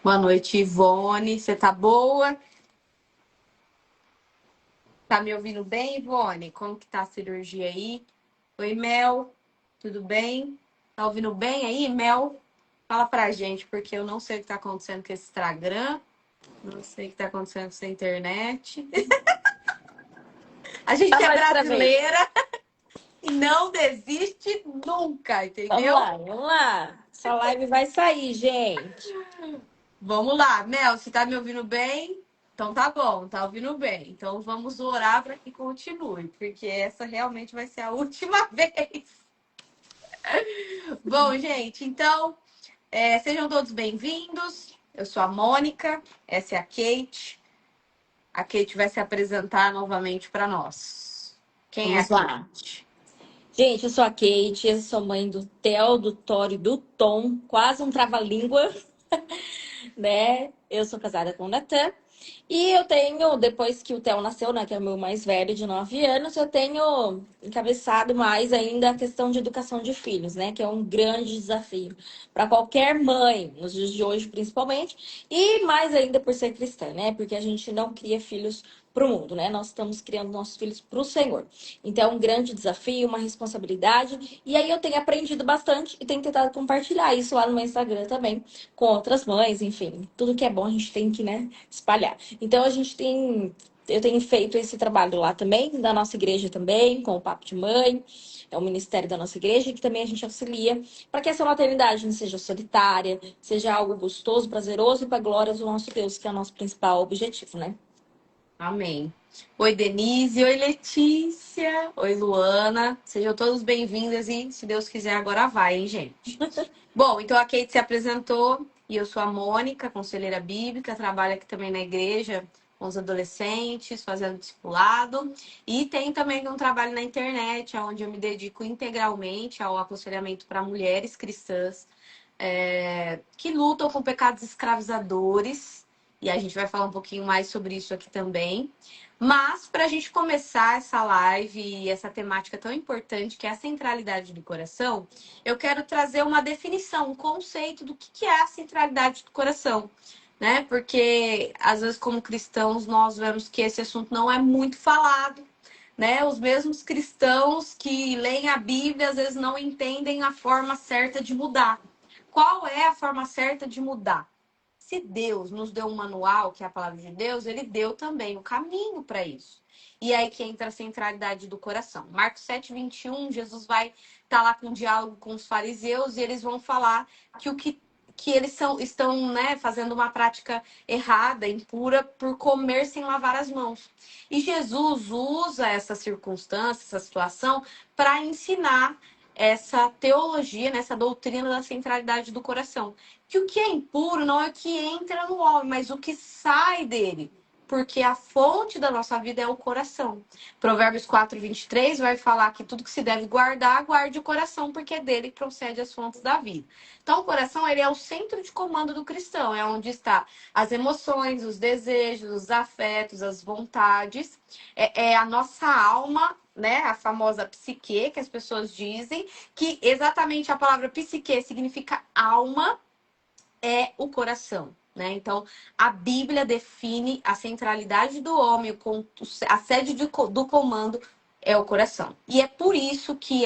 Boa noite, Ivone. Você tá boa? Tá me ouvindo bem, Ivone? Como que tá a cirurgia aí? Oi, Mel. Tudo bem? Tá ouvindo bem aí, Mel? Fala pra gente, porque eu não sei o que tá acontecendo com esse Instagram. Não sei o que tá acontecendo com essa internet. A gente é Fala mais pra mim. brasileira e não desiste nunca, Vamos entendeu? lá, vamos lá. Essa live vai sair, gente. Vamos lá, Mel, você tá me ouvindo bem? Então tá bom, tá ouvindo bem. Então vamos orar para que continue, porque essa realmente vai ser a última vez. Bom, gente, então sejam todos bem-vindos. Eu sou a Mônica, essa é a Kate. A Kate vai se apresentar novamente para nós. Quem é a Vamos lá. Kate? Gente, eu sou a Kate, eu sou mãe do Theo, do Tório e do Tom. Quase um trava-língua, né? Eu sou casada com o Natan. E eu tenho, depois que o Theo nasceu, né, que é o meu mais velho, de 9 anos, eu tenho encabeçado mais ainda a questão de educação de filhos, né, que é um grande desafio para qualquer mãe, nos dias de hoje principalmente, e mais ainda por ser cristã, né, porque a gente não cria filhos para o mundo, né, nós estamos criando nossos filhos para o Senhor. Então é um grande desafio, uma responsabilidade, e aí eu tenho aprendido bastante e tenho tentado compartilhar isso lá no meu Instagram também, com outras mães, enfim, tudo que é bom a gente tem que, né, espalhar. Então eu tenho feito esse trabalho lá também, da nossa igreja também, com o Papo de Mãe, é o ministério da nossa igreja, que também a gente auxilia para que essa maternidade não seja solitária, seja algo gostoso, prazeroso e para a glória do nosso Deus, que é o nosso principal objetivo, né? Amém. Oi, Denise. Oi, Letícia. Oi, Luana. Sejam todos bem-vindas e, se Deus quiser, agora vai, hein, gente? Bom, então a Kate se apresentou e eu sou a Mônica, conselheira bíblica, trabalho aqui também na igreja com os adolescentes, fazendo discipulado. E tem também um trabalho na internet, onde eu me dedico integralmente ao aconselhamento para mulheres cristãs que lutam com pecados escravizadores. E a gente vai falar um pouquinho mais sobre isso aqui também. Mas, para a gente começar essa live e essa temática tão importante, que é a centralidade do coração, eu quero trazer uma definição, um conceito do que é a centralidade do coração. Né? Porque, às vezes, como cristãos, nós vemos que esse assunto não é muito falado. Né? Os mesmos cristãos que leem a Bíblia, às vezes, não entendem a forma certa de mudar. Qual é a forma certa de mudar? Se Deus nos deu um manual, que é a palavra de Deus, ele deu também o caminho para isso. E aí que entra a centralidade do coração. Marcos 7:21, Jesus vai estar lá com um diálogo com os fariseus e eles vão falar que eles estão, né, fazendo uma prática errada, impura, por comer sem lavar as mãos. E Jesus usa essa circunstância, essa situação, para ensinar essa teologia, nessa doutrina da centralidade do coração. Que o que é impuro não é o que entra no homem, mas o que sai dele. Porque a fonte da nossa vida é o coração. Provérbios 4:23 vai falar que tudo que se deve guardar, guarde o coração, porque é dele que procede as fontes da vida. Então, o coração ele é o centro de comando do cristão, é onde está as emoções, os desejos, os afetos, as vontades. É a nossa alma, né? A famosa psique, que as pessoas dizem, que exatamente a palavra psique significa alma, é o coração. Né? Então, a Bíblia define a centralidade do homem, a sede do comando é o coração. E é por isso que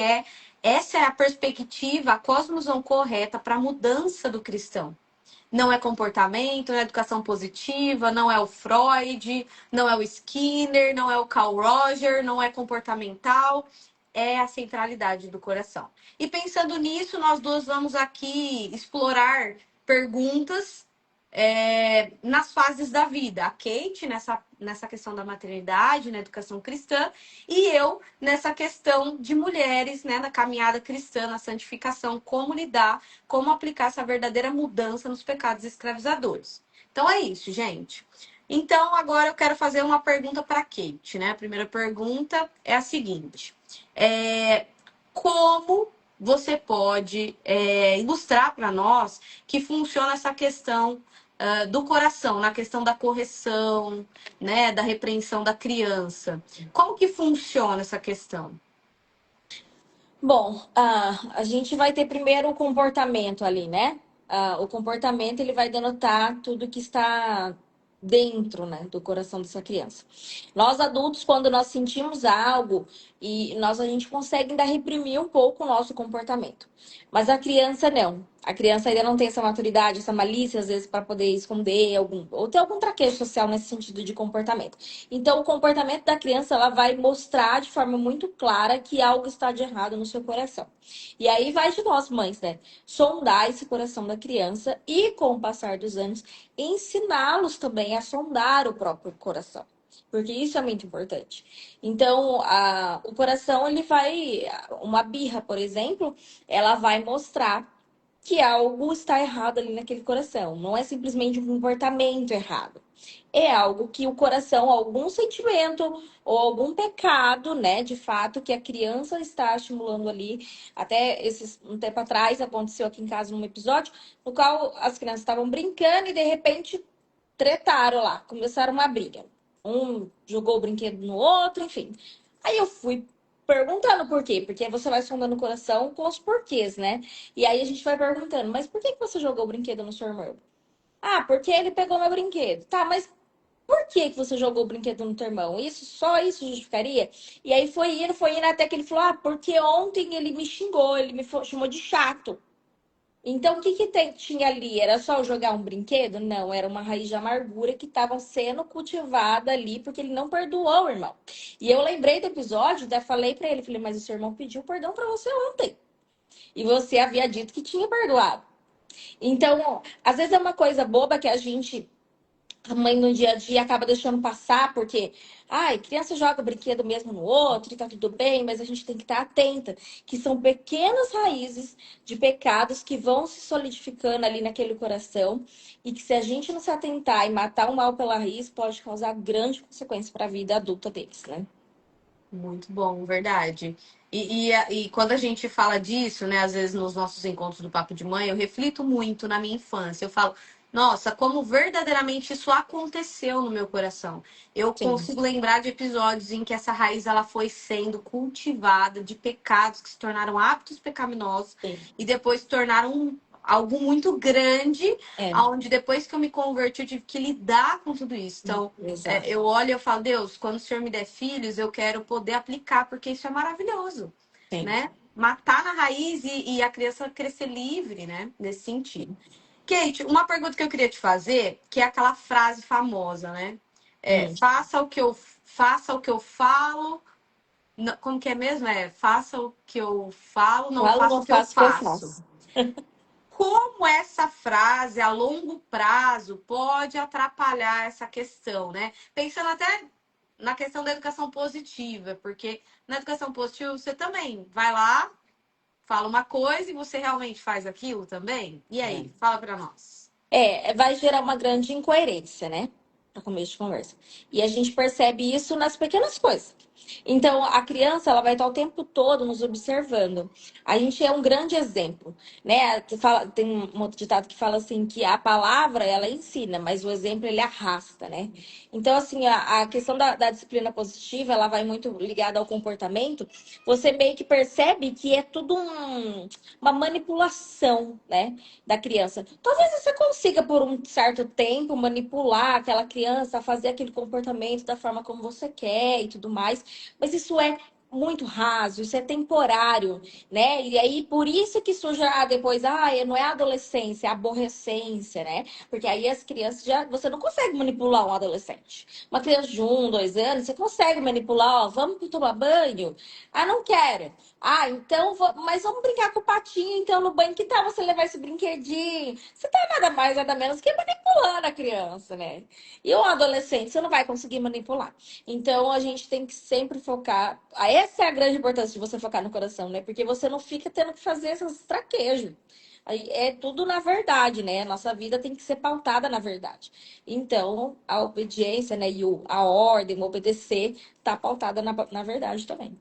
essa é a perspectiva, a cosmovisão correta para a mudança do cristão. Não é comportamento, não é educação positiva, não é o Freud, não é o Skinner, não é o Carl Roger, não é comportamental, é a centralidade do coração. E pensando nisso, nós duas vamos aqui explorar perguntas nas fases da vida. A Kate, nessa questão da maternidade, na educação cristã, e eu nessa questão de mulheres, né, na caminhada cristã, na santificação, como lidar, como aplicar essa verdadeira mudança nos pecados escravizadores. Então é isso, gente. Então, agora eu quero fazer uma pergunta para a Kate, né? A primeira pergunta é a seguinte: como você pode ilustrar para nós que funciona essa questão do coração, na questão da correção, né, da repreensão da criança? Como que funciona essa questão? Bom, a gente vai ter primeiro o comportamento ali, né? O comportamento ele vai denotar tudo que está dentro, né, do coração dessa criança. Nós adultos, quando nós sentimos algo a gente consegue ainda reprimir um pouco o nosso comportamento, mas a criança não. A criança ainda não tem essa maturidade, essa malícia, às vezes, para poder esconder algum, ou ter algum traquejo social nesse sentido de comportamento. Então, o comportamento da criança, ela vai mostrar de forma muito clara que algo está de errado no seu coração. E aí vai de nós, mães, né? Sondar esse coração da criança e, com o passar dos anos, ensiná-los também a sondar o próprio coração. Porque isso é muito importante. Então, o coração, ele vai... Uma birra, por exemplo, ela vai mostrar que algo está errado ali naquele coração. Não é simplesmente um comportamento errado. É algo que o coração, algum sentimento ou algum pecado, né, de fato, que a criança está estimulando ali. Até um tempo atrás aconteceu aqui em casa um episódio no qual as crianças estavam brincando e de repente tretaram lá, começaram uma briga. Um jogou o brinquedo no outro, enfim. Aí eu fui perguntando por quê, porque você vai sondando o coração com os porquês, né? E aí a gente vai perguntando, mas por que você jogou o brinquedo no seu irmão? Ah, porque ele pegou meu brinquedo. Tá, mas por que que você jogou o brinquedo no teu irmão? Só isso justificaria? E aí foi indo até que ele falou: ah, porque ontem ele me xingou, ele chamou de chato. Então, o que que tinha ali? Era só jogar um brinquedo? Não, era uma raiz de amargura que estava sendo cultivada ali, porque ele não perdoou o irmão. E eu lembrei do episódio, até falei pra ele, falei, mas o seu irmão pediu perdão pra você ontem. E você havia dito que tinha perdoado. Então, às vezes é uma coisa boba que a mãe no dia a dia acaba deixando passar, porque, ai, criança joga brinquedo mesmo no outro e tá tudo bem, mas a gente tem que estar atenta, que são pequenas raízes de pecados que vão se solidificando ali naquele coração e que se a gente não se atentar e matar o mal pela raiz, pode causar grande consequência para a vida adulta deles, né? Muito bom, verdade. E quando a gente fala disso, né, às vezes nos nossos encontros do Papo de Mãe, eu reflito muito na minha infância. Eu falo, nossa, como verdadeiramente isso aconteceu no meu coração. Eu Sim, consigo lembrar de episódios em que essa raiz ela foi sendo cultivada de pecados que se tornaram hábitos pecaminosos sim. e depois se tornaram algo muito grande, É, onde depois que eu me converti, eu tive que lidar com tudo isso. Então, exato. eu olho e eu falo, Deus, quando o Senhor me der filhos, eu quero poder aplicar, porque isso é maravilhoso, Sim. né? Matar na raiz e a criança crescer livre, né? Nesse sentido. Kate, uma pergunta que eu queria te fazer, que é aquela frase famosa, né? Hum. Faça o que eu falo. Como que é mesmo? Faça o que eu falo, não Falo, faça não o que eu faço o que eu faço. faço. Como essa frase a longo prazo pode atrapalhar essa questão, né? Pensando até na questão da educação positiva, porque na educação positiva você também vai lá, fala uma coisa e você realmente faz aquilo também? E aí, fala pra nós. Vai gerar uma grande incoerência, né? Para começo de conversa. E a gente percebe isso nas pequenas coisas. Então, a criança, ela vai estar o tempo todo nos observando. A gente é um grande exemplo, né? Tem um outro ditado que fala assim, que a palavra, ela ensina, mas o exemplo, ele arrasta, né? Então, assim, a questão da disciplina positiva, ela vai muito ligada ao comportamento. Você meio que percebe que é tudo uma manipulação, né? Da criança. Talvez você consiga, por um certo tempo, manipular aquela criança a fazer aquele comportamento da forma como você quer e tudo mais, mas isso é muito raso, isso é temporário, né? E aí, por isso que surge depois, não é a adolescência, é a aborrecência, né? Porque aí as crianças você não consegue manipular um adolescente. Uma criança de 1, 2 anos, você consegue manipular, ó, vamos tomar banho? Ah, não quero. Ah, então, mas vamos brincar com o patinho, então, no banho. Que tal você levar esse brinquedinho? Você tá nada mais, nada menos que manipulando a criança, né? E um adolescente, você não vai conseguir manipular. Então, a gente tem que sempre focar. Essa é a grande importância de você focar no coração, né? Porque você não fica tendo que fazer esses traquejos. Aí é tudo na verdade, né? Nossa vida tem que ser pautada na verdade. Então, a obediência, né? E a ordem, o obedecer, tá pautada na verdade também.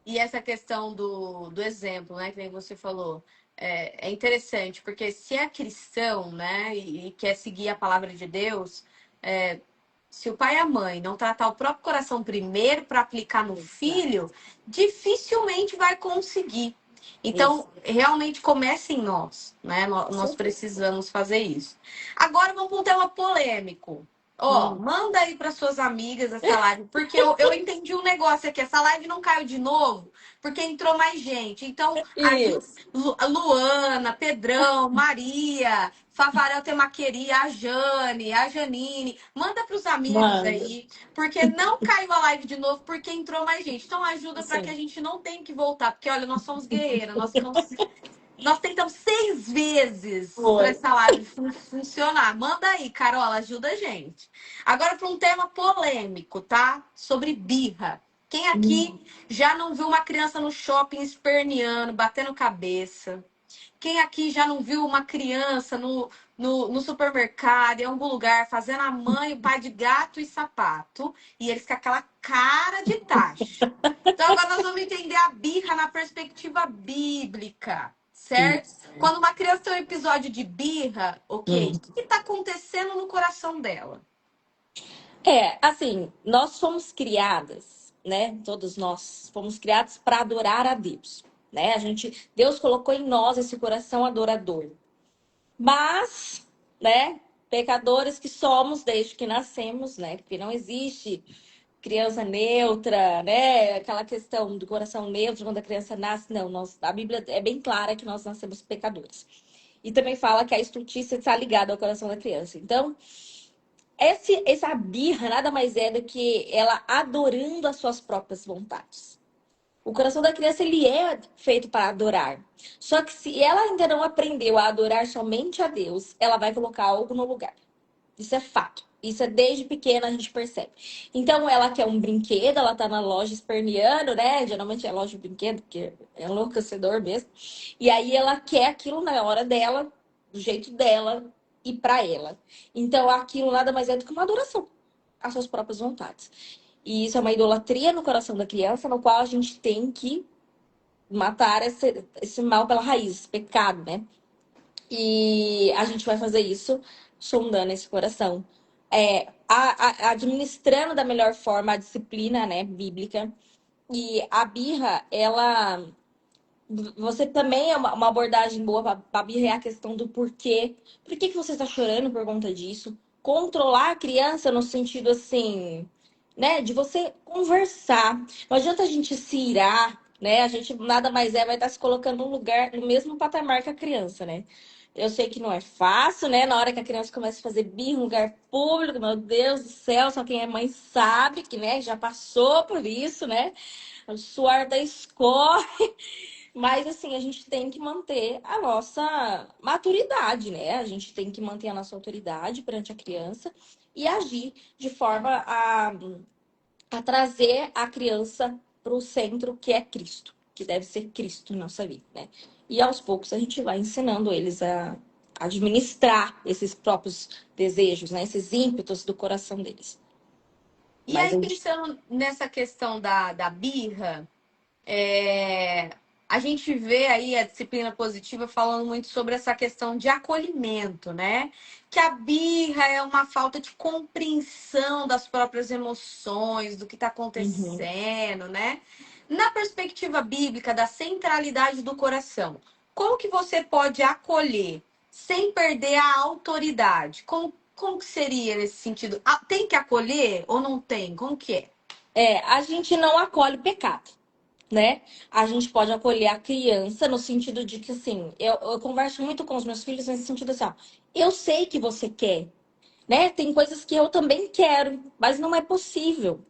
E essa questão do exemplo, né, que nem você falou, é interessante, porque se é cristão, né, e quer seguir a palavra de Deus, se o pai e a mãe não tratar o próprio coração primeiro para aplicar no filho, dificilmente vai conseguir. Então, Isso. realmente começa em nós, né? Com Nós certeza. precisamos fazer isso. Agora vamos para um tema polêmico. Ó, Hum. manda aí para suas amigas essa live, porque eu entendi um negócio aqui. Essa live não caiu de novo, porque entrou mais gente. Então, Isso. A Luana, Pedrão, Maria, Favarel Temaqueria, a Jane, a Janine. Manda para os amigos Manda. aí, porque não caiu a live de novo, porque entrou mais gente. Então ajuda para que a Sim. gente não tenha que voltar, porque olha, nós somos guerreiras, nós tentamos 6 vezes para Foi. essa live funcionar. Manda aí, Carola, ajuda a gente. Agora para um tema polêmico, tá? Sobre birra. Quem aqui Hum. já não viu uma criança no shopping esperneando, batendo cabeça? Quem aqui já não viu uma criança no supermercado, em algum lugar, fazendo a mãe e o pai de gato e sapato, e eles com aquela cara de tacho? Então agora nós vamos entender a birra na perspectiva bíblica, certo? Isso. Quando uma criança tem um episódio de birra, ok, Hum. o que está acontecendo no coração dela? Assim, nós fomos criadas, né? Todos nós fomos criados para adorar a Deus, né? Deus colocou em nós esse coração adorador. Mas, né, pecadores que somos desde que nascemos, né? Porque não existe criança neutra, né? Aquela questão do coração neutro quando a criança nasce. Não, a Bíblia é bem clara que nós nascemos pecadores. E também fala que a estultícia está ligada ao coração da criança. Então, essa birra nada mais é do que ela adorando as suas próprias vontades. O coração da criança, ele é feito para adorar. Só que se ela ainda não aprendeu a adorar somente a Deus, ela vai colocar algo no lugar. Isso é fato. Isso é desde pequena a gente percebe. Então, ela quer um brinquedo, ela tá na loja esperneando, né? Geralmente é loja de brinquedo, porque é enlouquecedor mesmo. E aí ela quer aquilo na hora dela, do jeito dela e para ela. Então, aquilo nada mais é do que uma adoração às suas próprias vontades. E isso é uma idolatria no coração da criança, no qual a gente tem que matar esse mal pela raiz, esse pecado, né? E a gente vai fazer isso sondando esse coração. Administrando da melhor forma a disciplina, né, bíblica. E a birra, ela... Você também é uma abordagem boa para a birra, é a questão do porquê. Por que você está chorando por conta disso? Controlar a criança no sentido assim, né, de você conversar. Não adianta a gente se irar, né? A gente nada mais vai estar se colocando no lugar, no mesmo patamar que a criança, né? Eu sei que não é fácil, né? Na hora que a criança começa a fazer birra em lugar público, meu Deus do céu, só quem é mãe sabe que, né, já passou por isso, né? O suor da escola. Mas, assim, a gente tem que manter a nossa maturidade, né? A gente tem que manter a nossa autoridade perante a criança e agir de forma a trazer a criança para o centro que é Cristo, que deve ser Cristo em nossa vida, né? E aos poucos a gente vai ensinando eles a administrar esses próprios desejos, né? Esses ímpetos do coração deles. E Mas aí, a gente... pensando nessa questão da birra, a gente vê aí a disciplina positiva falando muito sobre essa questão de acolhimento, né? Que a birra é uma falta de compreensão das próprias emoções, do que está Uhum. acontecendo, né? Na perspectiva bíblica da centralidade do coração, como que você pode acolher sem perder a autoridade? Como que seria nesse sentido? Tem que acolher ou não tem? Como que é? A gente não acolhe pecado, né? A gente pode acolher a criança no sentido de que, assim, eu converso muito com os meus filhos nesse sentido assim, ó, eu sei que você quer, né? Tem coisas que eu também quero, mas não é possível.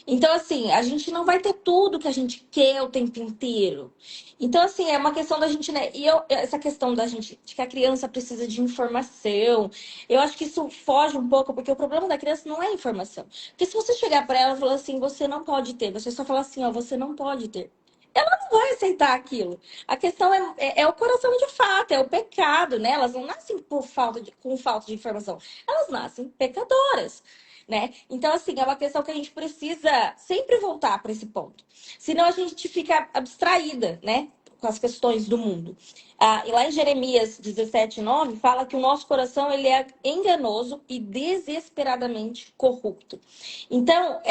Então, assim, a gente não vai ter tudo que a gente quer o tempo inteiro. Então, assim, é uma questão da gente, né? Essa questão da gente, de que a criança precisa de informação, eu acho que isso foge um pouco, porque o problema da criança não é informação. Porque se você chegar para ela e falar assim, você não pode ter, você só falar assim, ó, você não pode ter. Ela não vai aceitar aquilo. A questão é o coração de fato, é o pecado, né? Elas não nascem com falta de informação. Elas nascem pecadoras, né? Então, assim, é uma questão que a gente precisa sempre voltar para esse ponto. Senão a gente fica abstraída, né? com as questões do mundo. E lá em Jeremias 17:9 fala que o nosso coração ele é enganoso e desesperadamente corrupto. Então,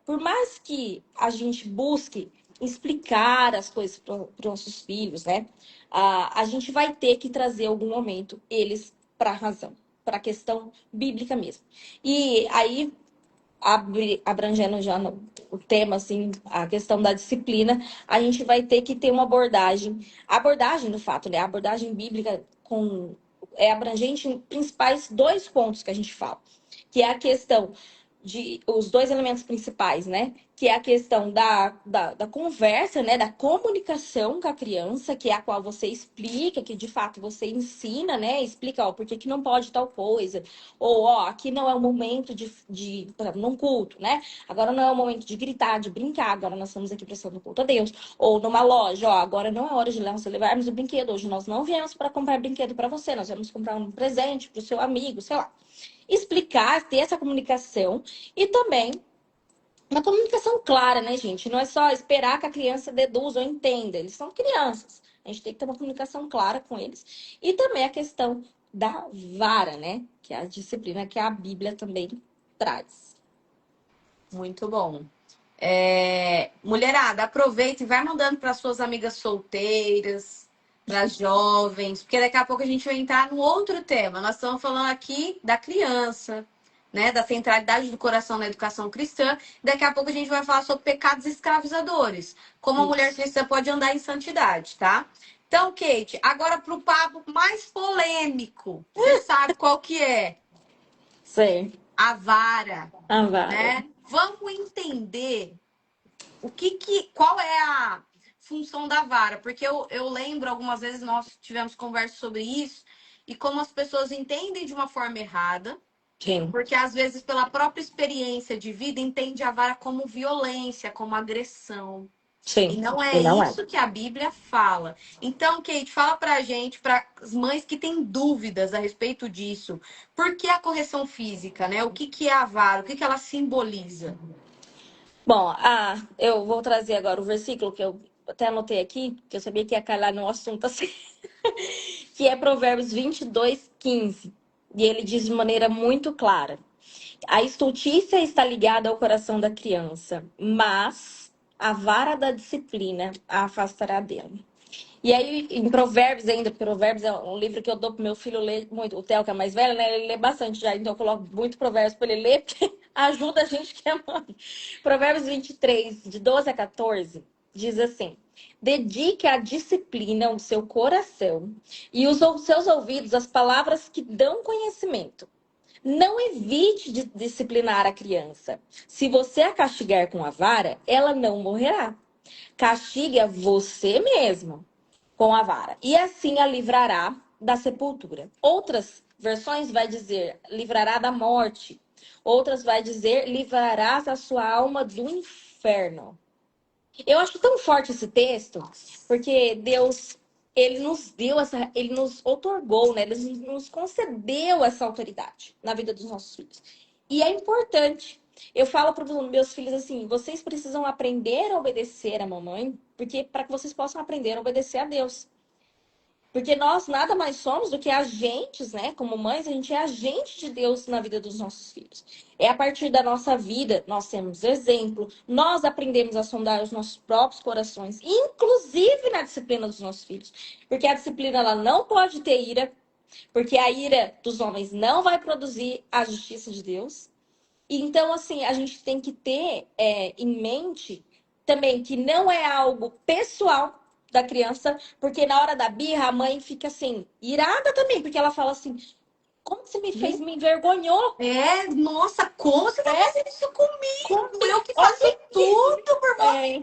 por mais que a gente busque explicar as coisas para os nossos filhos, né? A gente vai ter que trazer em algum momento eles para a razão, para a questão bíblica mesmo. E aí, abrangendo já o tema, assim, a questão da disciplina, a gente vai ter que ter uma abordagem do fato, né? A abordagem bíblica é abrangente em principais dois pontos que a gente fala, que é a questão os dois elementos principais, né? Que é a questão da conversa, né? Da comunicação com a criança, que é a qual você explica, que de fato você ensina, né? Explica, ó, por que que não pode tal coisa. Ou, ó, aqui não é o momento por exemplo, num culto, né? Agora não é o momento de gritar, de brincar, agora nós estamos aqui prestando culto a Deus. Ou numa loja, ó, agora não é hora de nós levarmos o brinquedo. Hoje nós não viemos para comprar brinquedo para você, nós viemos comprar um presente para o seu amigo, sei lá. Explicar, ter essa comunicação e também uma comunicação clara, né, gente? Não é só esperar que a criança deduza ou entenda. Eles são crianças. A gente tem que ter uma comunicação clara com eles. E também a questão da vara, né? Que é a disciplina que a Bíblia também traz. Muito bom. Mulherada, aproveita e vai mandando para suas amigas solteiras, para jovens, porque daqui a pouco a gente vai entrar no outro tema. Nós estamos falando aqui da criança, né, da centralidade do coração na educação cristã. Daqui a pouco a gente vai falar sobre pecados escravizadores, como a mulher cristã pode andar em santidade, tá? Então, Kate, agora para o papo mais polêmico. Você sabe qual que é? Sim. A vara. A vara. Né? Vamos entender qual é a função da vara, porque eu lembro algumas vezes nós tivemos conversa sobre isso e como as pessoas entendem de uma forma errada, Sim. porque às vezes pela própria experiência de vida entende a vara como violência, como agressão. Sim. E não é isso que a Bíblia fala. Então, Kate, fala pra gente, para as mães que têm dúvidas a respeito disso, por que a correção física, né? O que é a vara? O que ela simboliza? Bom, eu vou trazer agora o versículo que eu até anotei aqui, que eu sabia que ia calar no assunto assim, que é Provérbios 22:15. E ele diz de maneira muito clara: a estultícia está ligada ao coração da criança, mas a vara da disciplina a afastará dela. E aí, em Provérbios ainda, Provérbios é um livro que eu dou pro meu filho ler muito. O Theo, que é mais velho, né? Ele lê bastante já, então eu coloco muito Provérbios para ele ler, porque ajuda a gente que é mãe. Provérbios 23, de 12 a 14, diz assim: dedique à disciplina o seu coração e os seus ouvidos as palavras que dão conhecimento. Não evite de disciplinar a criança. Se você a castigar com a vara, ela não morrerá. Castigue a você mesmo com a vara, e assim a livrará da sepultura. Outras versões vai dizer livrará da morte. Outras vai dizer livrarás a sua alma do inferno. Eu acho tão forte esse texto, porque Deus, ele nos otorgou, né? Ele nos concedeu essa autoridade na vida dos nossos filhos. E é importante. Eu falo para os meus filhos assim: vocês precisam aprender a obedecer a mamãe, porque para que vocês possam aprender a obedecer a Deus. Porque nós nada mais somos do que agentes, né? Como mães, a gente é agente de Deus na vida dos nossos filhos. É a partir da nossa vida, nós temos exemplo, nós aprendemos a sondar os nossos próprios corações, inclusive na disciplina dos nossos filhos. Porque a disciplina, ela não pode ter ira, porque a ira dos homens não vai produzir a justiça de Deus. E então, assim, a gente tem que ter em mente também que não é algo pessoal da criança, porque na hora da birra a mãe fica assim, irada também, porque ela fala assim: como que você me fez, me envergonhou? Nossa, como você tá fazendo isso comigo? Eu que faço tudo por você.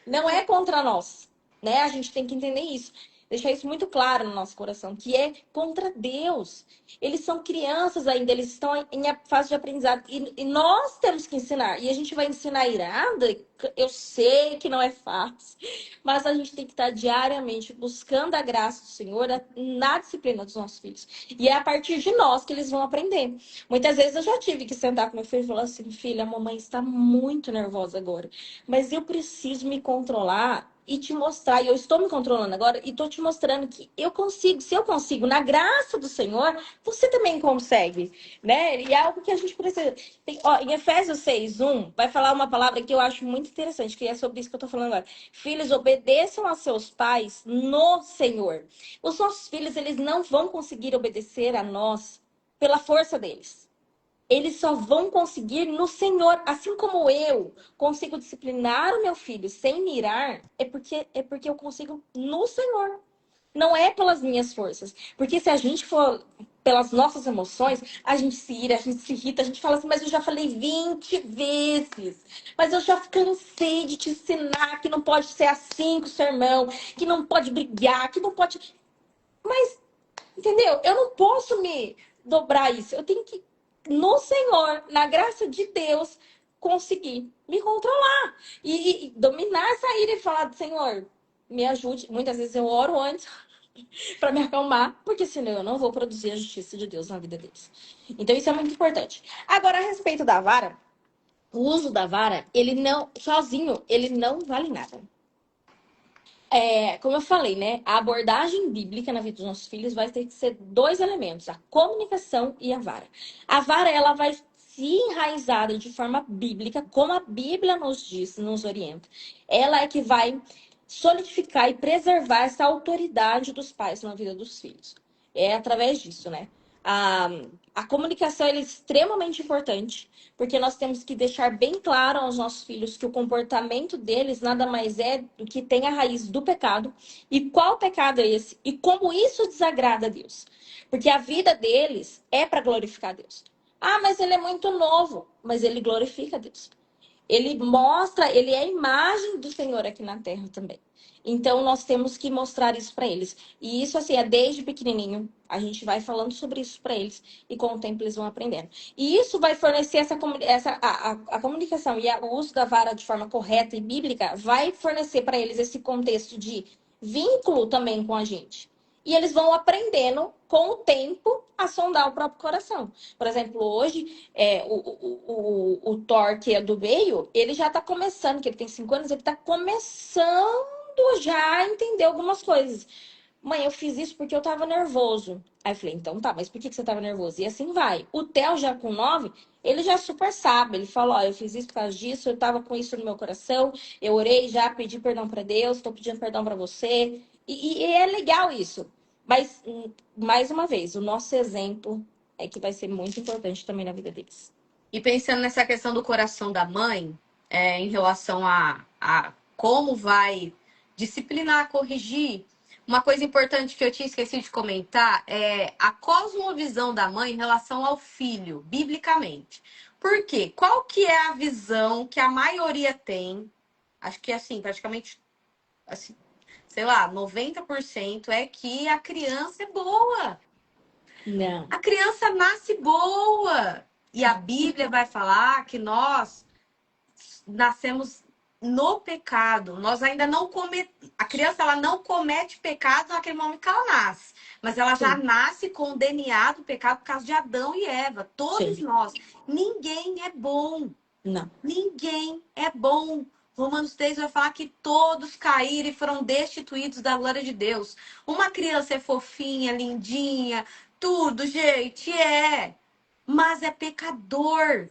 Não é contra nós, né? A gente tem que entender isso. Deixar isso muito claro no nosso coração, que é contra Deus. Eles são crianças ainda, eles estão em fase de aprendizado. E nós temos que ensinar. E a gente vai ensinar irada. Eu sei que não é fácil, mas a gente tem que estar diariamente buscando a graça do Senhor na disciplina dos nossos filhos. E é a partir de nós que eles vão aprender. Muitas vezes eu já tive que sentar com meu filho e falar assim: filha, a mamãe está muito nervosa agora, mas eu preciso me controlar e te mostrar, e eu estou me controlando agora, e estou te mostrando que eu consigo, se eu consigo, na graça do Senhor, você também consegue, né? E é algo que a gente precisa. Em Efésios 6:1, vai falar uma palavra que eu acho muito interessante, que é sobre isso que eu estou falando agora. Filhos, obedeçam a seus pais no Senhor. Os nossos filhos, eles não vão conseguir obedecer a nós pela força deles. Eles só vão conseguir no Senhor. Assim como eu consigo disciplinar o meu filho sem mirar, é porque eu consigo no Senhor. Não é pelas minhas forças. Porque se a gente for pelas nossas emoções, a gente se ira, a gente se irrita, a gente fala assim, mas eu já falei 20 vezes. Mas eu já cansei de te ensinar que não pode ser assim com o seu irmão, que não pode brigar, que não pode. Entendeu? Eu não posso me dobrar isso. Eu tenho que, no Senhor, na graça de Deus, conseguir me controlar. E dominar essa ira e falar, Senhor, me ajude. Muitas vezes eu oro antes para me acalmar, porque senão eu não vou produzir a justiça de Deus na vida deles. Então isso é muito importante. Agora, a respeito da vara, o uso da vara, ele não, sozinho, ele não vale nada. Como eu falei, né? A abordagem bíblica na vida dos nossos filhos vai ter que ser dois elementos: a comunicação e a vara. A vara, ela vai se enraizada de forma bíblica, como a Bíblia nos diz, nos orienta. Ela é que vai solidificar e preservar essa autoridade dos pais na vida dos filhos. É através disso, né? A, a comunicação ela é extremamente importante, porque nós temos que deixar bem claro aos nossos filhos que o comportamento deles nada mais é do que tem a raiz do pecado. E qual pecado é esse? E como isso desagrada a Deus. Porque a vida deles é para glorificar a Deus. Ah, mas ele é muito novo. Mas ele glorifica a Deus. Ele mostra, ele é a imagem do Senhor aqui na terra também. Então, nós temos que mostrar isso para eles. E isso, assim, é desde pequenininho. A gente vai falando sobre isso para eles. E com o tempo, eles vão aprendendo. E isso vai fornecer a comunicação e o uso da vara de forma correta e bíblica vai fornecer para eles esse contexto de vínculo também com a gente. E eles vão aprendendo, com o tempo, a sondar o próprio coração. Por exemplo, hoje, o Thor, que é do meio, ele já tá começando, que ele tem 5 anos, ele tá começando já a entender algumas coisas. Mãe, eu fiz isso porque eu tava nervoso. Aí eu falei, então tá, mas por que você tava nervoso? E assim vai. O Theo, já com 9, ele já super sabe. Ele falou, ó, eu fiz isso por causa disso, eu tava com isso no meu coração, eu orei já, pedi perdão pra Deus, tô pedindo perdão pra você. E é legal isso. Mas, mais uma vez, o nosso exemplo é que vai ser muito importante também na vida deles. E pensando nessa questão do coração da mãe, em relação a como vai disciplinar, corrigir, uma coisa importante que eu tinha esquecido de comentar é a cosmovisão da mãe em relação ao filho, biblicamente. Por quê? Qual que é a visão que a maioria tem? Acho que, assim, praticamente, assim, sei lá, 90% é que a criança é boa. Não. A criança nasce boa. E a Bíblia vai falar que nós nascemos no pecado. Nós ainda não cometemos. A criança ela não comete pecado naquele momento que ela nasce. Mas ela já Sim, nasce com o DNA do pecado por causa de Adão e Eva. Todos sim. nós. Ninguém é bom. Não. Ninguém é bom. Romanos 3 vai falar que todos caíram e foram destituídos da glória de Deus. Uma criança é fofinha, lindinha, tudo, gente, é. Mas é pecador.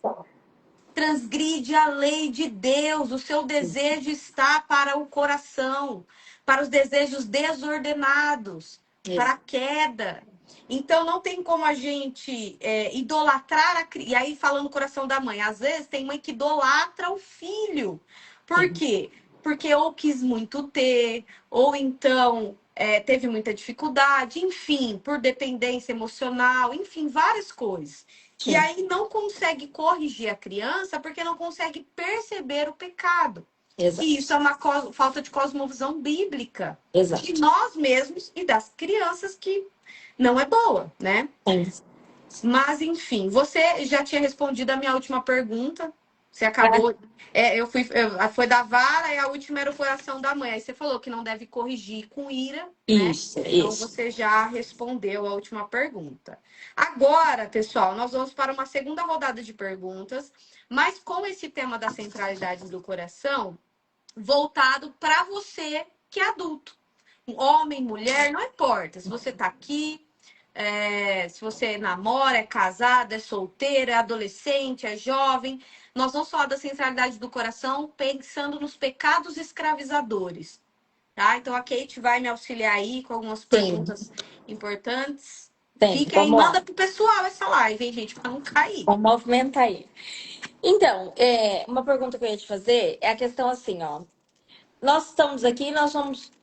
Transgride a lei de Deus. O seu desejo está para o coração, para os desejos desordenados, para a Exato. queda. Então, não tem como a gente idolatrar a criança. E aí, falando no coração da mãe, às vezes tem mãe que idolatra o filho. Por Sim, quê? Porque ou quis muito ter, ou então teve muita dificuldade, enfim, por dependência emocional, enfim, várias coisas. E sim. aí não consegue corrigir a criança porque não consegue perceber o pecado. E Exato. isso é uma falta de cosmovisão bíblica de Exato. nós mesmos e das crianças que não é boa, né? Sim. Mas, enfim, você já tinha respondido a minha última pergunta. Você Ah, acabou. Foi da vara e a última era o coração da mãe. Aí você falou que não deve corrigir com ira, né? isso, Então isso. você já respondeu a última pergunta. Agora, pessoal, nós vamos para uma segunda rodada de perguntas, mas com esse tema da centralidade do coração, voltado para você que é adulto. Homem, mulher, não importa. Se você tá aqui, se você namora, é casada, é solteira, é adolescente, é jovem, nós vamos falar da centralidade do coração pensando nos pecados escravizadores, tá? Então a Kate vai me auxiliar aí com algumas Sim, perguntas importantes. tem. Fica aí, Vamos lá. manda pro pessoal essa live, hein, gente, para não cair. Vamos movimentar aí. Então, uma pergunta que eu ia te fazer é a questão assim, ó. Nós estamos aqui,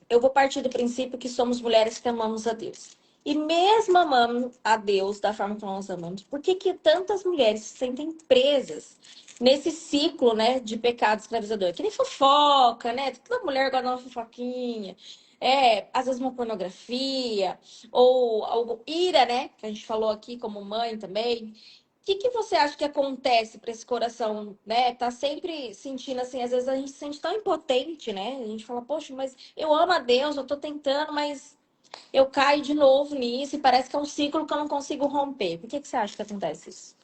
eu vou partir do princípio que somos mulheres que amamos a Deus. E mesmo amando a Deus da forma que nós amamos, por que que tantas mulheres se sentem presas nesse ciclo, né, de pecado escravizador? Que nem fofoca, né? Toda mulher gosta de uma fofoquinha. Às vezes uma pornografia, ou algo, ira, né? Que a gente falou aqui como mãe também. O que você acha que acontece para esse coração, né? Tá sempre sentindo assim, às vezes a gente se sente tão impotente, né? A gente fala, poxa, mas eu amo a Deus, eu tô tentando, mas eu caio de novo nisso e parece que é um ciclo que eu não consigo romper. Por que você acha que acontece isso?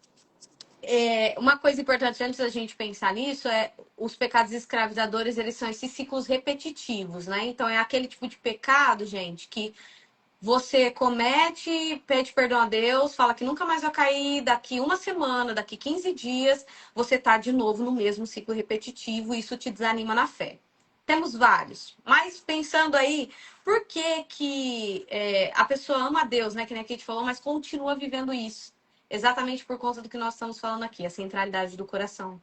Uma coisa importante antes da gente pensar nisso é os pecados escravizadores, eles são esses ciclos repetitivos, né? Então é aquele tipo de pecado, gente, que você comete, pede perdão a Deus, fala que nunca mais vai cair, daqui uma semana, daqui 15 dias, você tá de novo no mesmo ciclo repetitivo e isso te desanima na fé. Temos vários, mas pensando aí, por que que a pessoa ama a Deus, né? Que nem a Kate falou, mas continua vivendo isso? Exatamente por conta do que nós estamos falando aqui, a centralidade do coração.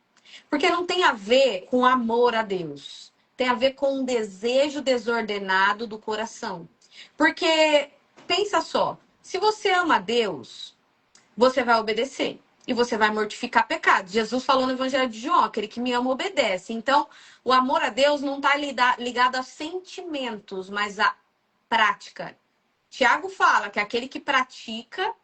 Porque não tem a ver com amor a Deus, tem a ver com um desejo desordenado do coração. Porque, pensa só, se você ama a Deus, você vai obedecer. E você vai mortificar pecados. Jesus falou no Evangelho de João, aquele que me ama obedece. Então, o amor a Deus não está ligado a sentimentos, mas a prática. Tiago fala que aquele que pratica,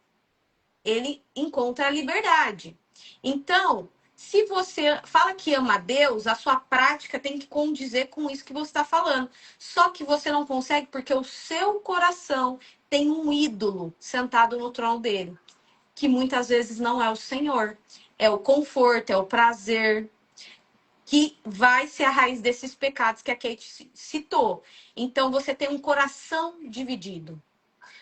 ele encontra a liberdade. Então, se você fala que ama a Deus, a sua prática tem que condizer com isso que você está falando. Só que você não consegue porque o seu coração tem um ídolo sentado no trono dele, que muitas vezes não é o Senhor, é o conforto, é o prazer, que vai ser a raiz desses pecados que a Kate citou. Então, você tem um coração dividido.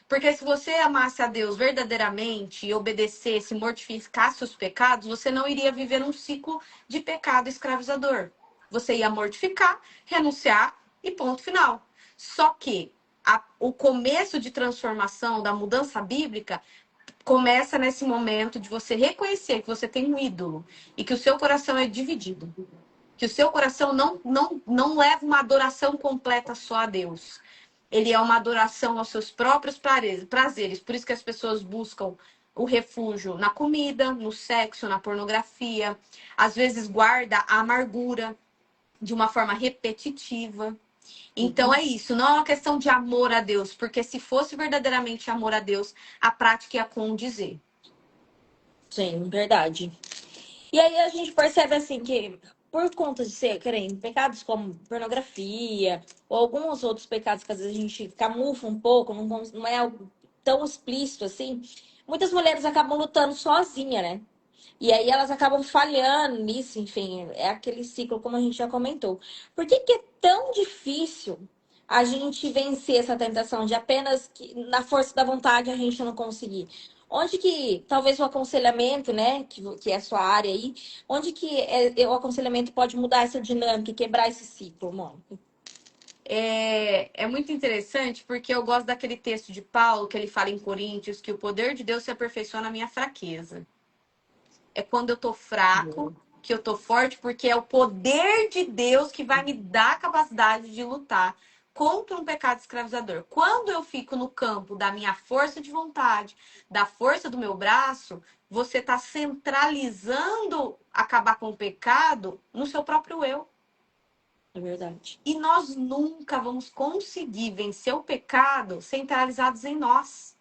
Porque se você amasse a Deus verdadeiramente e obedecesse, mortificasse os pecados, você não iria viver um ciclo de pecado escravizador. Você ia mortificar, renunciar e ponto final. Só que o começo de transformação, da mudança bíblica, começa nesse momento de você reconhecer que você tem um ídolo e que o seu coração é dividido. Que o seu coração não leva uma adoração completa só a Deus. Ele é uma adoração aos seus próprios prazeres. Por isso que as pessoas buscam o refúgio na comida, no sexo, na pornografia. Às vezes guarda a amargura de uma forma repetitiva. Então é isso, não é uma questão de amor a Deus, porque se fosse verdadeiramente amor a Deus, a prática ia condizer. Sim, verdade. E aí a gente percebe assim que por conta de ser, querendo, pecados como pornografia ou alguns outros pecados que às vezes a gente camufla um pouco, não é algo tão explícito assim, muitas mulheres acabam lutando sozinha, né? E aí elas acabam falhando nisso, enfim, é aquele ciclo como a gente já comentou. Por que que é tão difícil a gente vencer essa tentação de apenas na força da vontade a gente não conseguir? Onde que, talvez o aconselhamento, né, que é a sua área aí, onde que o aconselhamento pode mudar essa dinâmica e quebrar esse ciclo, Mônica? É muito interessante porque eu gosto daquele texto de Paulo que ele fala em Coríntios que o poder de Deus se aperfeiçoa na minha fraqueza. É quando eu tô fraco que eu tô forte, porque é o poder de Deus que vai me dar a capacidade de lutar contra um pecado escravizador. Quando eu fico no campo da minha força de vontade, da força do meu braço, você está centralizando acabar com o pecado no seu próprio eu. É verdade. E nós nunca vamos conseguir vencer o pecado centralizados em nós.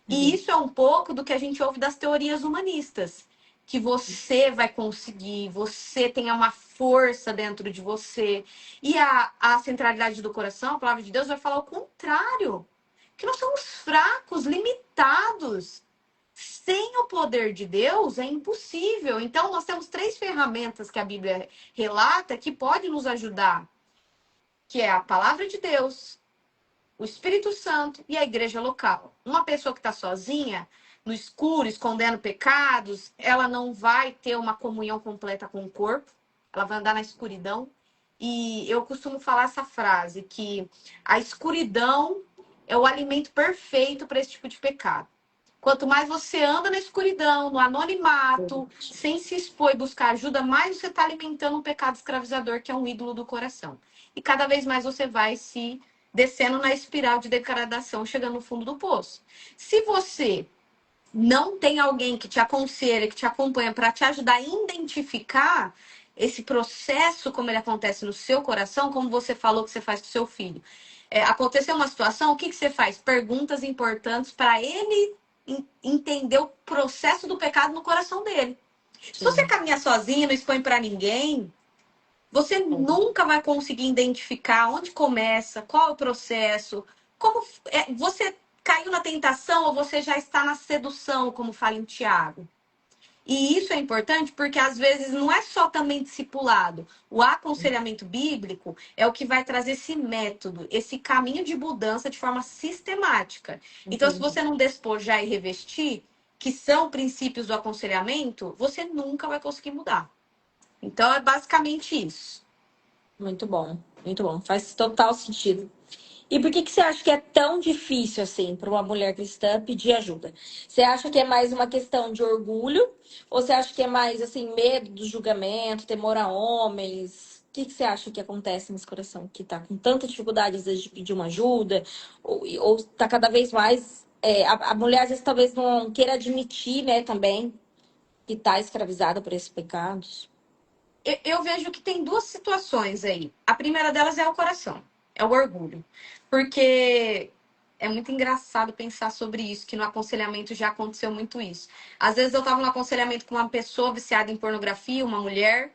E isso é um pouco do que a gente ouve das teorias humanistas. Que você vai conseguir, você tem uma força dentro de você. E a centralidade do coração, a palavra de Deus, vai falar o contrário. Que nós somos fracos, limitados. sem o poder de Deus é impossível. Então, nós temos 3 ferramentas que a Bíblia relata que podem nos ajudar, que é a palavra de Deus, o Espírito Santo e a igreja local. Uma pessoa que está sozinha, no escuro, escondendo pecados, ela não vai ter uma comunhão completa com o corpo, ela vai andar na escuridão. E eu costumo falar essa frase, que a escuridão é o alimento perfeito para esse tipo de pecado. Quanto mais você anda na escuridão, no anonimato, sem se expor e buscar ajuda, mais você está alimentando um pecado escravizador, que é um ídolo do coração. E cada vez mais você vai se descendo na espiral de degradação, chegando no fundo do poço. Se você não tem alguém que te aconselha, que te acompanha para te ajudar a identificar esse processo, como ele acontece no seu coração, como você falou que você faz com seu filho. Aconteceu uma situação, o que você faz? Perguntas importantes para ele entender o processo do pecado no coração dele. Se você caminha sozinho, não expõe para ninguém, você nunca vai conseguir identificar onde começa, qual é o processo, como você caiu na tentação ou você já está na sedução, como fala em Tiago. E isso é importante porque às vezes não é só também discipulado. O aconselhamento bíblico é o que vai trazer esse método, esse caminho de mudança de forma sistemática. Então, se você não despojar e revestir, que são princípios do aconselhamento, você nunca vai conseguir mudar. Então, é basicamente isso. Muito bom, muito bom. Faz total sentido. E por que você acha que é tão difícil assim para uma mulher cristã pedir ajuda? Você acha que é mais uma questão de orgulho? Ou você acha que é mais assim medo do julgamento, temor a homens? O que você acha que acontece nesse coração que tá com tanta dificuldade às vezes de pedir uma ajuda? Ou tá cada vez mais a mulher às vezes talvez não queira admitir, né, também que tá escravizada por esses pecados? Eu vejo que tem 2 situações aí. A primeira delas é o coração, é o orgulho. Porque é muito engraçado pensar sobre isso, que no aconselhamento já aconteceu muito isso. Às vezes eu estava no aconselhamento com uma pessoa viciada em pornografia, uma mulher,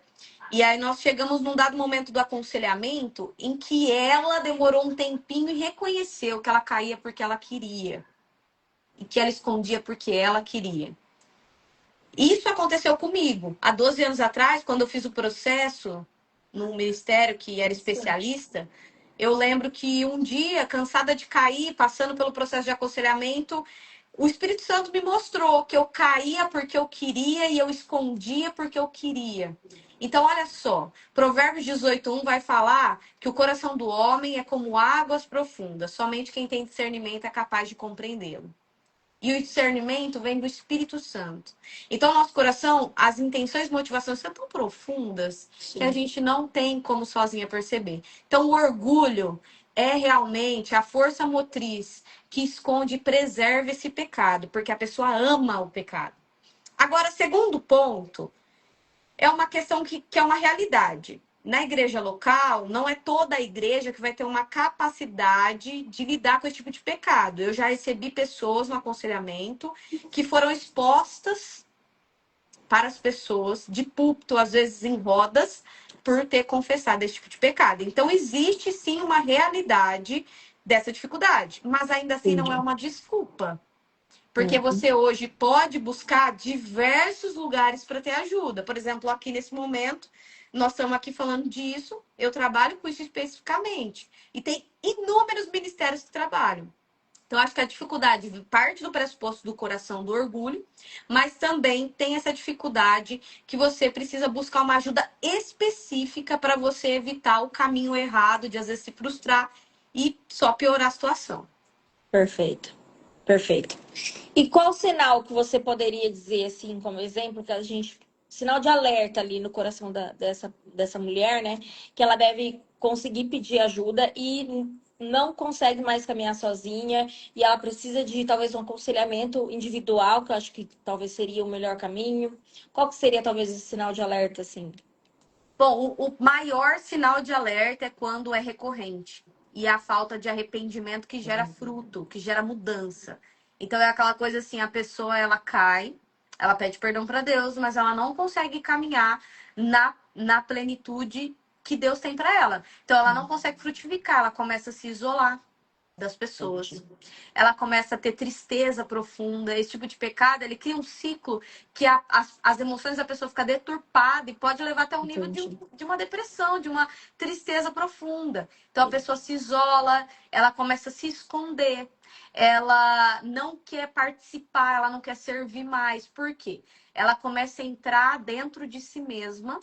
e aí nós chegamos num dado momento do aconselhamento em que ela demorou um tempinho e reconheceu que ela caía porque ela queria. E que ela escondia porque ela queria. Isso aconteceu comigo. Há 12 anos atrás, quando eu fiz o processo no ministério, que era especialista, eu lembro que um dia, cansada de cair, passando pelo processo de aconselhamento, o Espírito Santo me mostrou que eu caía porque eu queria e eu escondia porque eu queria. Então, olha só, Provérbios 18:1 vai falar que o coração do homem é como águas profundas, somente quem tem discernimento é capaz de compreendê-lo. E o discernimento vem do Espírito Santo. Então, nosso coração, as intenções e motivações são tão profundas que a gente não tem como sozinha perceber. Então, o orgulho é realmente a força motriz que esconde e preserva esse pecado, porque a pessoa ama o pecado. Agora, segundo ponto, é uma questão que é uma realidade. Na igreja local, não é toda a igreja que vai ter uma capacidade de lidar com esse tipo de pecado. Eu já recebi pessoas no aconselhamento que foram expostas para as pessoas de púlpito, às vezes em rodas, por ter confessado esse tipo de pecado. Então, existe sim uma realidade dessa dificuldade, mas ainda assim não é uma desculpa. Porque você hoje pode buscar diversos lugares para ter ajuda. Por exemplo, aqui nesse momento, nós estamos aqui falando disso, eu trabalho com isso especificamente. E tem inúmeros ministérios que trabalham. Então, acho que a dificuldade parte do pressuposto do coração, do orgulho, mas também tem essa dificuldade que você precisa buscar uma ajuda específica para você evitar o caminho errado de, às vezes, se frustrar e só piorar a situação. Perfeito, perfeito. E qual sinal que você poderia dizer, assim, como exemplo, que a gente. Sinal de alerta ali no coração dessa mulher, né? Que ela deve conseguir pedir ajuda e não consegue mais caminhar sozinha e ela precisa de talvez um aconselhamento individual, que eu acho que talvez seria o melhor caminho. Qual que seria talvez esse sinal de alerta, assim? Bom, o maior sinal de alerta é quando é recorrente. E é a falta de arrependimento que gera fruto, que gera mudança. Então é aquela coisa assim, a pessoa ela cai, ela pede perdão para Deus, mas ela não consegue caminhar na plenitude que Deus tem para ela. Então ela não consegue frutificar, ela começa a se isolar. das pessoas. Entendi. Ela começa a ter tristeza profunda. Esse tipo de pecado, ele cria um ciclo que as emoções da pessoa ficam deturpadas e pode levar até um nível Entendi. de uma depressão, de uma tristeza profunda. Então a pessoa se isola, ela começa a se esconder, ela não quer participar, ela não quer servir mais. Por quê? Ela começa a entrar dentro de si mesma,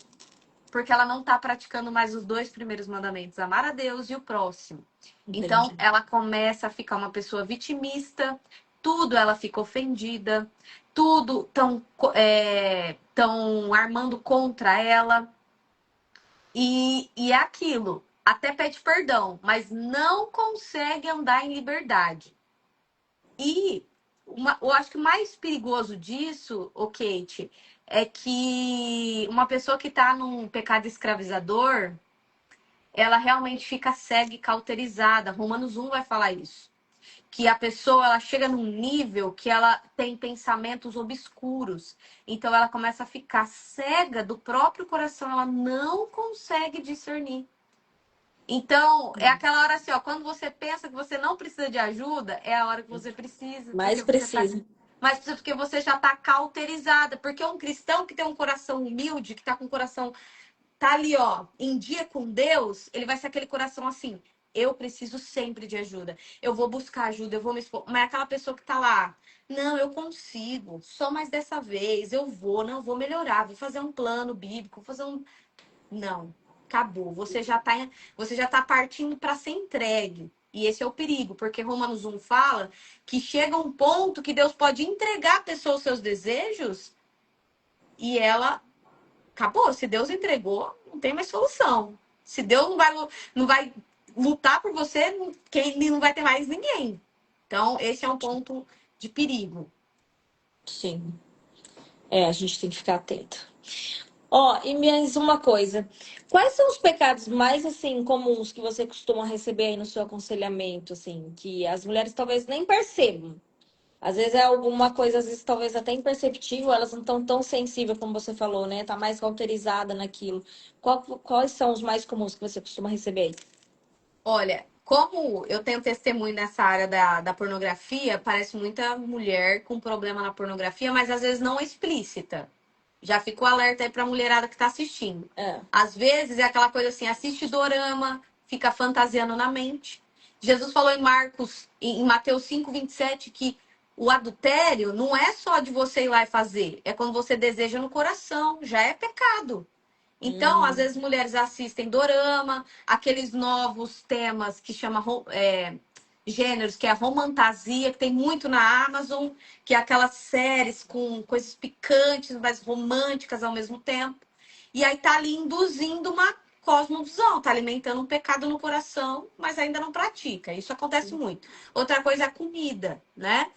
porque ela não está praticando mais os dois primeiros mandamentos, amar a Deus e o próximo. Então, Entendi. ela começa a ficar uma pessoa vitimista, tudo ela fica ofendida, tudo tão armando contra ela. E é aquilo, até pede perdão, mas não consegue andar em liberdade. E eu acho que o mais perigoso disso, Kate, é que uma pessoa que está num pecado escravizador, ela realmente fica cega e cauterizada. Romanos 1 vai falar isso. Que a pessoa ela chega num nível que ela tem pensamentos obscuros. Então ela começa a ficar cega do próprio coração, ela não consegue discernir. Então, é aquela hora assim, ó, quando você pensa que você não precisa de ajuda, é a hora que você precisa, Mais precisa. mas precisa porque você já tá cauterizada, porque um cristão que tem um coração humilde, que tá com o coração tá ali, ó, em dia com Deus, ele vai ser aquele coração assim, eu preciso sempre de ajuda. Eu vou buscar ajuda, eu vou me expor. Mas é aquela pessoa que tá lá, não, eu consigo, só mais dessa vez, eu vou, não, vou melhorar, vou fazer um plano bíblico, vou fazer um não, acabou. Você já tá partindo para ser entregue. E esse é o perigo, porque Romanos 1 fala que chega um ponto que Deus pode entregar a pessoa os seus desejos e ela acabou. Se Deus entregou, não tem mais solução. Se Deus não vai lutar por você, quem não vai ter mais ninguém. Então, esse é um ponto de perigo. Sim. É, a gente tem que ficar atento. Ó, e mais uma coisa. Quais são os pecados mais, assim, comuns que você costuma receber aí no seu aconselhamento, assim, que as mulheres talvez nem percebam? Às vezes é alguma coisa, às vezes talvez até imperceptível, elas não estão tão sensíveis como você falou, né? Tá mais cauterizada naquilo. Quais são os mais comuns que você costuma receber aí? Olha, como eu tenho testemunho nessa área da pornografia, parece muita mulher com problema na pornografia, mas às vezes não explícita. Já ficou alerta aí pra mulherada que tá assistindo. É. Às vezes é aquela coisa assim, assiste dorama, fica fantasiando na mente. Jesus falou em Mateus 5:27, que o adultério não é só de você ir lá e fazer, é quando você deseja no coração, já é pecado. Então, às Hum, vezes, mulheres assistem dorama, aqueles novos temas que chama gêneros, que é a romantasia, que tem muito na Amazon, que é aquelas séries com coisas picantes, mas românticas ao mesmo tempo. E aí tá ali induzindo uma cosmovisão, tá alimentando um pecado no coração, mas ainda não pratica. Isso acontece muito. Outra coisa é a comida, né?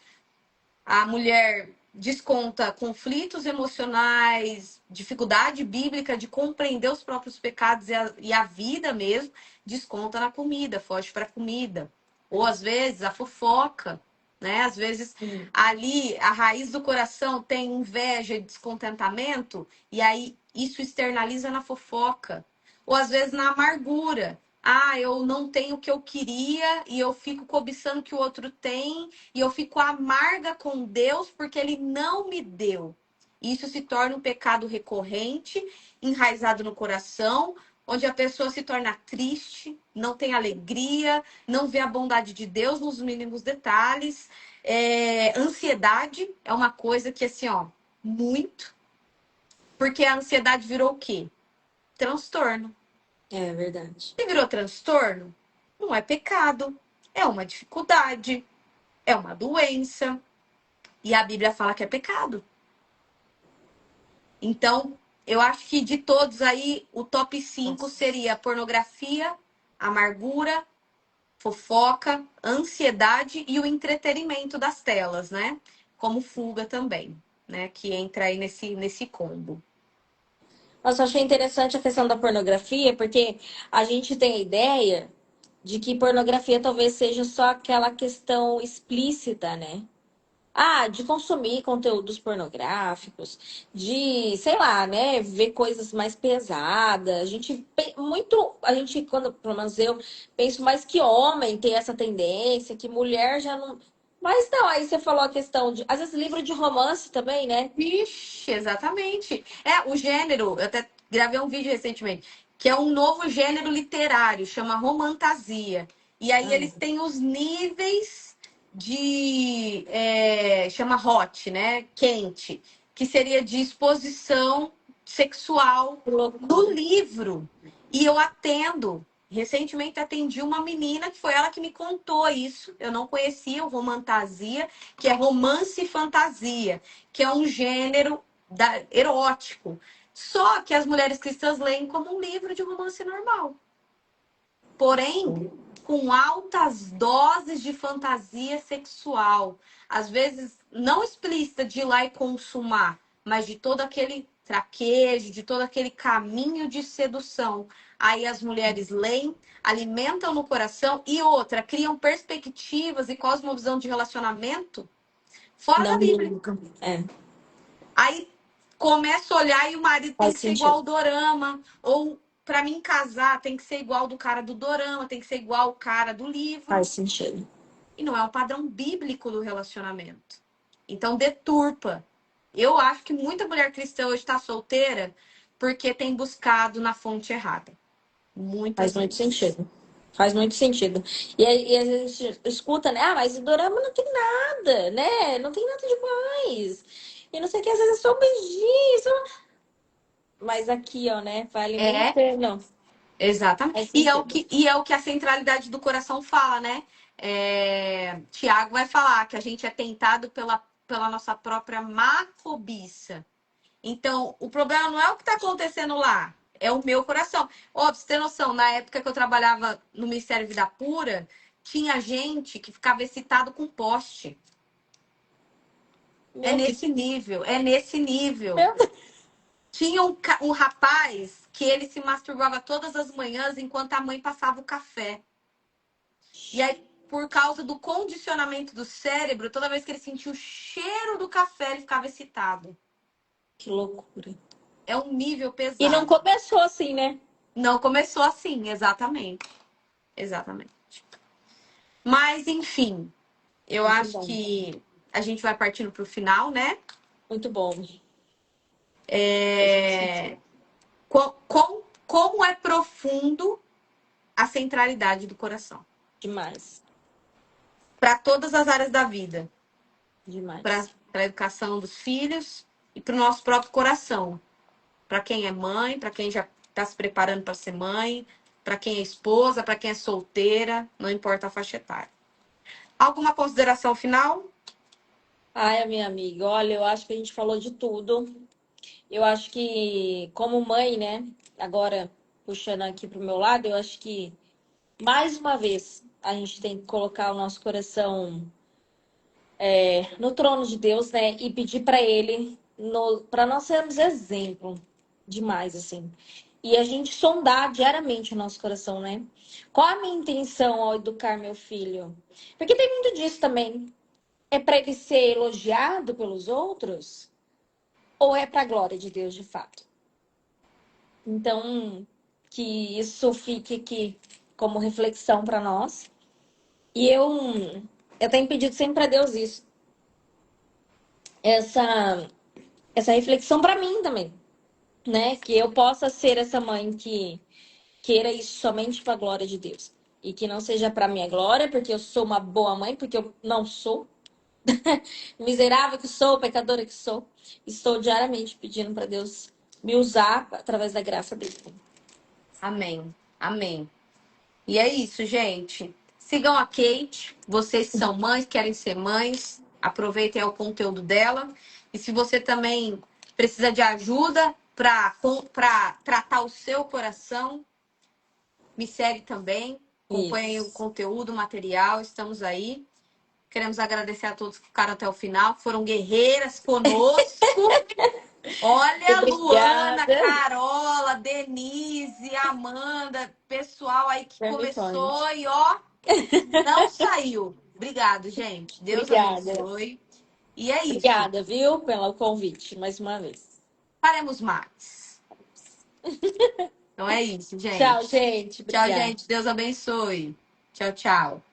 A mulher desconta conflitos emocionais, dificuldade bíblica de compreender os próprios pecados e a vida mesmo, desconta na comida, foge para a comida. Ou às vezes a fofoca, né? Às vezes sim. ali a raiz do coração tem inveja e descontentamento, e aí isso externaliza na fofoca. Ou às vezes na amargura. Ah, eu não tenho o que eu queria e eu fico cobiçando o que o outro tem e eu fico amarga com Deus porque ele não me deu. Isso se torna um pecado recorrente, enraizado no coração, onde a pessoa se torna triste, não tem alegria, não vê a bondade de Deus nos mínimos detalhes. Ansiedade é uma coisa que, assim, ó, muito. Porque a ansiedade virou o quê? Transtorno. É verdade. Se virou transtorno, não é pecado, é uma dificuldade, é uma doença. E a Bíblia fala que é pecado. Então, eu acho que de todos aí, o top 5 Nossa. seria pornografia, amargura, fofoca, ansiedade e o entretenimento das telas, né? Como fuga também, né? Que entra aí nesse combo. Nossa, eu achei interessante a questão da pornografia, porque a gente tem a ideia de que pornografia talvez seja só aquela questão explícita, né? de consumir conteúdos pornográficos, de, sei lá, né, ver coisas mais pesadas. A gente, quando, pelo menos eu, penso mais que homem tem essa tendência, que mulher já não. Mas não, aí você falou a questão de, às vezes, livro de romance também, né? Vixe, exatamente. O gênero, eu até gravei um vídeo recentemente, que é um novo gênero literário, chama romantasia. E aí Ai, eles têm os níveis de. Chama hot, né? Quente, que seria de exposição sexual que no loucura. livro. E eu atendo. Recentemente atendi uma menina que foi ela que me contou isso. Eu não conhecia o romantasia, que é romance e fantasia, que é um gênero erótico. Só que as mulheres cristãs leem como um livro de romance normal. Porém, com altas doses de fantasia sexual. Às vezes, não explícita de ir lá e consumar, mas de todo aquele traquejo, de todo aquele caminho de sedução. Aí as mulheres leem, alimentam no coração e outra, criam perspectivas e cosmovisão de relacionamento fora da Não, Bíblia. Aí começa a olhar e o marido tem faz que ser igual sentido. ao dorama. Ou para mim casar, tem que ser igual do cara do dorama, tem que ser igual o cara do livro. Faz sentido. E não é o padrão bíblico do relacionamento. Então deturpa. Eu acho que muita mulher cristã hoje está solteira porque tem buscado na fonte errada. Faz Muitas muito vezes. sentido. Faz muito sentido. E aí, às vezes a gente escuta, né? Ah, mas o dorama não tem nada, né? Não tem nada demais. E não sei o que, às vezes é só um beijinho. Mas aqui, ó, né? Vale muito a É, pena. exatamente. Faz sentido. E é o que a centralidade do coração fala, né? Tiago vai falar que a gente é tentado pela nossa própria má cobiça. Então, o problema não é o que está acontecendo lá, é o meu coração. Ó, pra você ter noção, na época que eu trabalhava no Ministério Vida Pura, tinha gente que ficava excitado com poste. É Meu Deus. nesse nível, é nesse nível. Meu Deus. Tinha um rapaz que ele se masturbava todas as manhãs enquanto a mãe passava o café. E aí, por causa do condicionamento do cérebro, toda vez que ele sentia o cheiro do café, ele ficava excitado. Que loucura. É um nível E não pesado. começou assim, né? Não começou assim, exatamente. Exatamente. Mas, enfim, eu Muito acho bom. que a gente vai partindo para o final, né? Muito bom. Faz muito É... sentido. Como é profundo a centralidade do coração Demais. para todas as áreas da vida, para Demais. a educação dos filhos e para o nosso próprio coração, para quem é mãe, para quem já está se preparando para ser mãe, para quem é esposa, para quem é solteira, não importa a faixa etária. Alguma consideração final? Ai, minha amiga, olha, eu acho que a gente falou de tudo. Eu acho que, como mãe, né? Agora, puxando aqui pro meu lado, eu acho que, mais uma vez, a gente tem que colocar o nosso coração no trono de Deus, né? E pedir para Ele, para nós sermos exemplo demais, assim. E a gente sondar diariamente o nosso coração, né? Qual a minha intenção ao educar meu filho? Porque tem muito disso também. É para ele ser elogiado pelos outros? Ou é para a glória de Deus, de fato? Então, que isso fique aqui como reflexão para nós. E eu tenho pedido sempre para Deus isso. Essa essa reflexão para mim também, né? Que eu possa ser essa mãe que queira isso somente para a glória de Deus e que não seja para minha glória, porque eu sou uma boa mãe, porque eu não sou miserável que sou, pecadora que sou. Estou diariamente pedindo para Deus me usar através da graça dele. Amém. Amém. E é isso, gente. Sigam a Kate. Vocês que são mães, querem ser mães, aproveitem o conteúdo dela. E se você também precisa de ajuda para tratar o seu coração, me segue também. Acompanhe o Isso. conteúdo, o material. Estamos aí. Queremos agradecer a todos que ficaram até o final, que foram guerreiras conosco. Olha, Luana, Obrigada. Carola, Denise, Amanda, pessoal aí que Firme e começou forte. e ó, não saiu. Obrigado, gente. Deus Obrigada. abençoe. E é isso. Obrigada, viu, pelo convite, mais uma vez. Faremos mais. Então é isso, Tchau, gente. gente. Tchau, Obrigada. gente. Deus abençoe. Tchau, tchau.